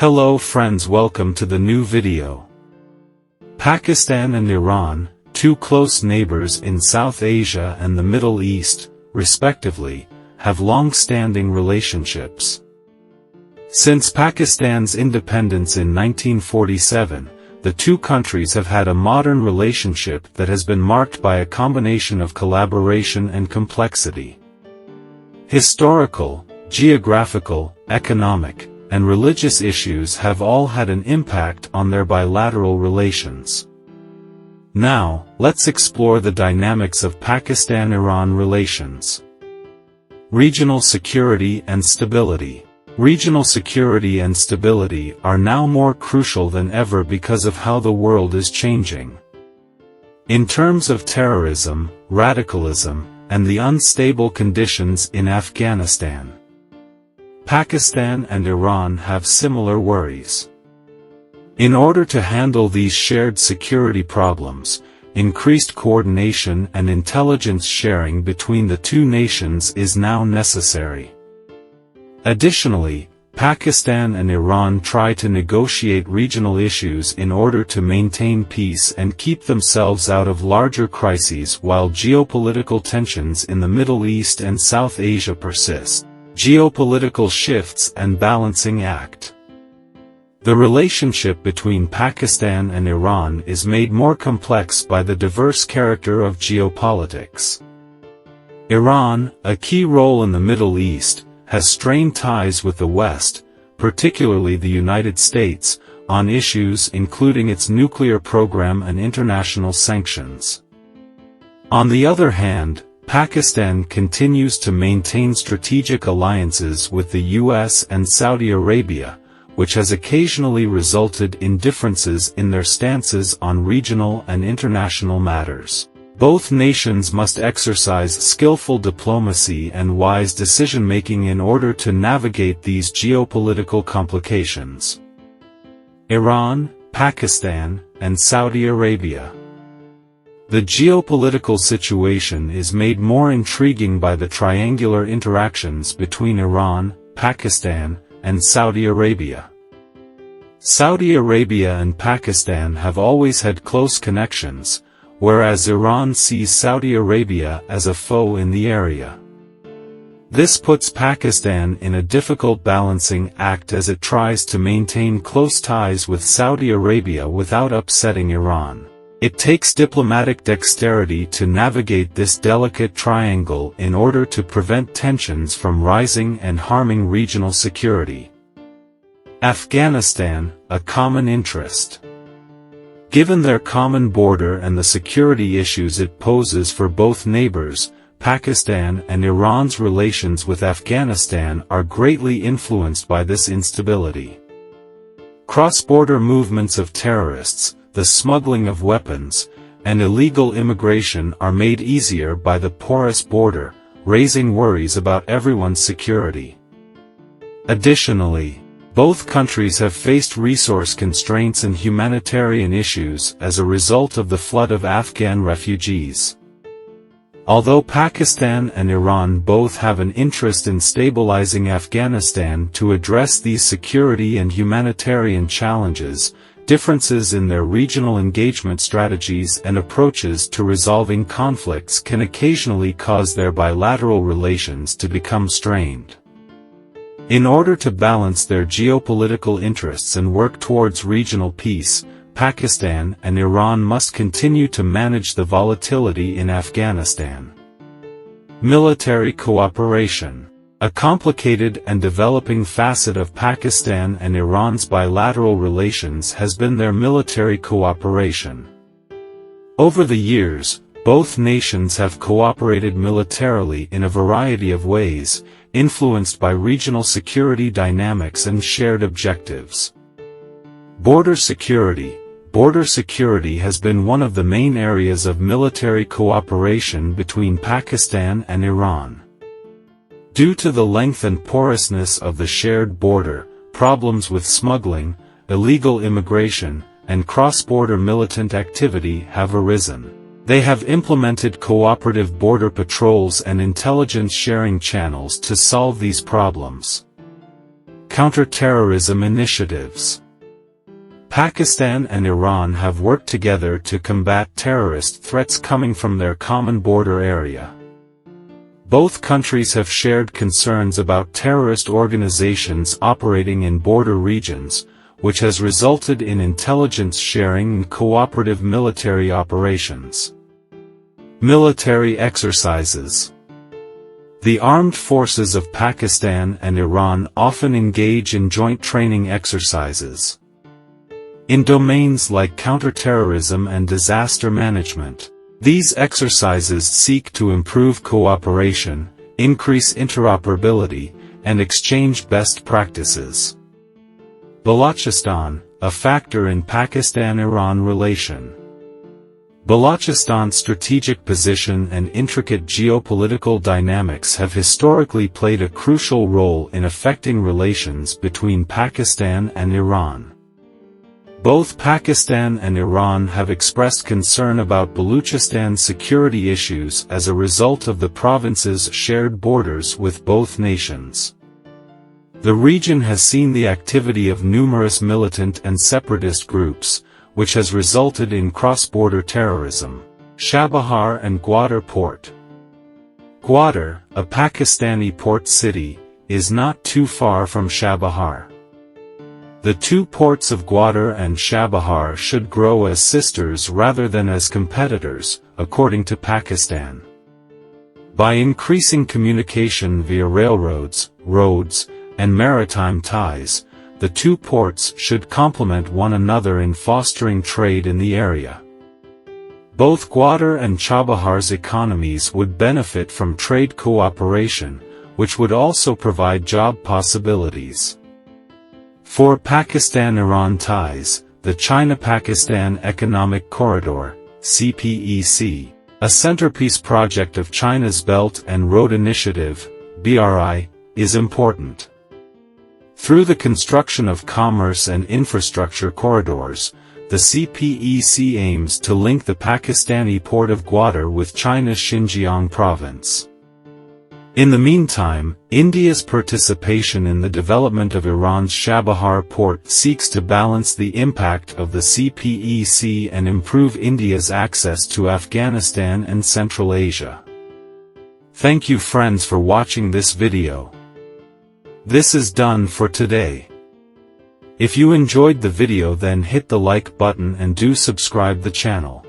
Hello friends, welcome to the new video. Pakistan and Iran, two close neighbors in South Asia and the Middle East, respectively, have long-standing relationships. Since Pakistan's independence in 1947, the two countries have had a modern relationship that has been marked by a combination of collaboration and complexity. Historical, geographical, economic, and religious issues have all had an impact on their bilateral relations. Now, let's explore the dynamics of Pakistan-Iran relations. Regional security and stability. Regional security and stability are now more crucial than ever because of how the world is changing. In terms of terrorism, radicalism, and the unstable conditions in Afghanistan, Pakistan and Iran have similar worries. In order to handle these shared security problems, increased coordination and intelligence sharing between the two nations is now necessary. Additionally, Pakistan and Iran try to negotiate regional issues in order to maintain peace and keep themselves out of larger crises while geopolitical tensions in the Middle East and South Asia persist. Geopolitical shifts and balancing act. The relationship between Pakistan and Iran is made more complex by the diverse character of geopolitics. Iran, a key role in the Middle East, has strained ties with the West, particularly the United States, on issues including its nuclear program and international sanctions. On the other hand, Pakistan continues to maintain strategic alliances with the US and Saudi Arabia, which has occasionally resulted in differences in their stances on regional and international matters. Both nations must exercise skillful diplomacy and wise decision-making in order to navigate these geopolitical complications. Iran, Pakistan, and Saudi Arabia. The geopolitical situation is made more intriguing by the triangular interactions between Iran, Pakistan, and Saudi Arabia. Saudi Arabia and Pakistan have always had close connections, whereas Iran sees Saudi Arabia as a foe in the area. This puts Pakistan in a difficult balancing act as it tries to maintain close ties with Saudi Arabia without upsetting Iran. It takes diplomatic dexterity to navigate this delicate triangle in order to prevent tensions from rising and harming regional security. Afghanistan, a common interest. Given their common border and the security issues it poses for both neighbors, Pakistan and Iran's relations with Afghanistan are greatly influenced by this instability. Cross-border movements of terrorists, the smuggling of weapons, and illegal immigration are made easier by the porous border, raising worries about everyone's security. Additionally, both countries have faced resource constraints and humanitarian issues as a result of the flood of Afghan refugees. Although Pakistan and Iran both have an interest in stabilizing Afghanistan to address these security and humanitarian challenges, differences in their regional engagement strategies and approaches to resolving conflicts can occasionally cause their bilateral relations to become strained. In order to balance their geopolitical interests and work towards regional peace, Pakistan and Iran must continue to manage the volatility in Afghanistan. Military cooperation. A complicated and developing facet of Pakistan and Iran's bilateral relations has been their military cooperation. Over the years, both nations have cooperated militarily in a variety of ways, influenced by regional security dynamics and shared objectives. Border security. Border security has been one of the main areas of military cooperation between Pakistan and Iran. Due to the length and porousness of the shared border, problems with smuggling, illegal immigration, and cross-border militant activity have arisen. They have implemented cooperative border patrols and intelligence sharing channels to solve these problems. Counter-terrorism initiatives. Pakistan and Iran have worked together to combat terrorist threats coming from their common border area. Both countries have shared concerns about terrorist organizations operating in border regions, which has resulted in intelligence sharing and cooperative military operations. Military exercises. The armed forces of Pakistan and Iran often engage in joint training exercises in domains like counterterrorism and disaster management. These exercises seek to improve cooperation, increase interoperability, and exchange best practices. Balochistan, a factor in Pakistan-Iran relation. Balochistan's strategic position and intricate geopolitical dynamics have historically played a crucial role in affecting relations between Pakistan and Iran. Both Pakistan and Iran have expressed concern about Baluchistan's security issues as a result of the province's shared borders with both nations. The region has seen the activity of numerous militant and separatist groups, which has resulted in cross-border terrorism. Chabahar and Gwadar Port. Gwadar, a Pakistani port city, is not too far from Chabahar. The two ports of Gwadar and Chabahar should grow as sisters rather than as competitors, according to Pakistan. By increasing communication via railroads, roads, and maritime ties, the two ports should complement one another in fostering trade in the area. Both Gwadar and Chabahar's economies would benefit from trade cooperation, which would also provide job possibilities. For Pakistan-Iran ties, the China-Pakistan Economic Corridor, CPEC, a centerpiece project of China's Belt and Road Initiative, BRI, is important. Through the construction of commerce and infrastructure corridors, the CPEC aims to link the Pakistani port of Gwadar with China's Xinjiang province. In the meantime, India's participation in the development of Iran's Chabahar port seeks to balance the impact of the CPEC and improve India's access to Afghanistan and Central Asia. Thank you friends for watching this video. This is done for today. If you enjoyed the video then hit the like button and do subscribe the channel.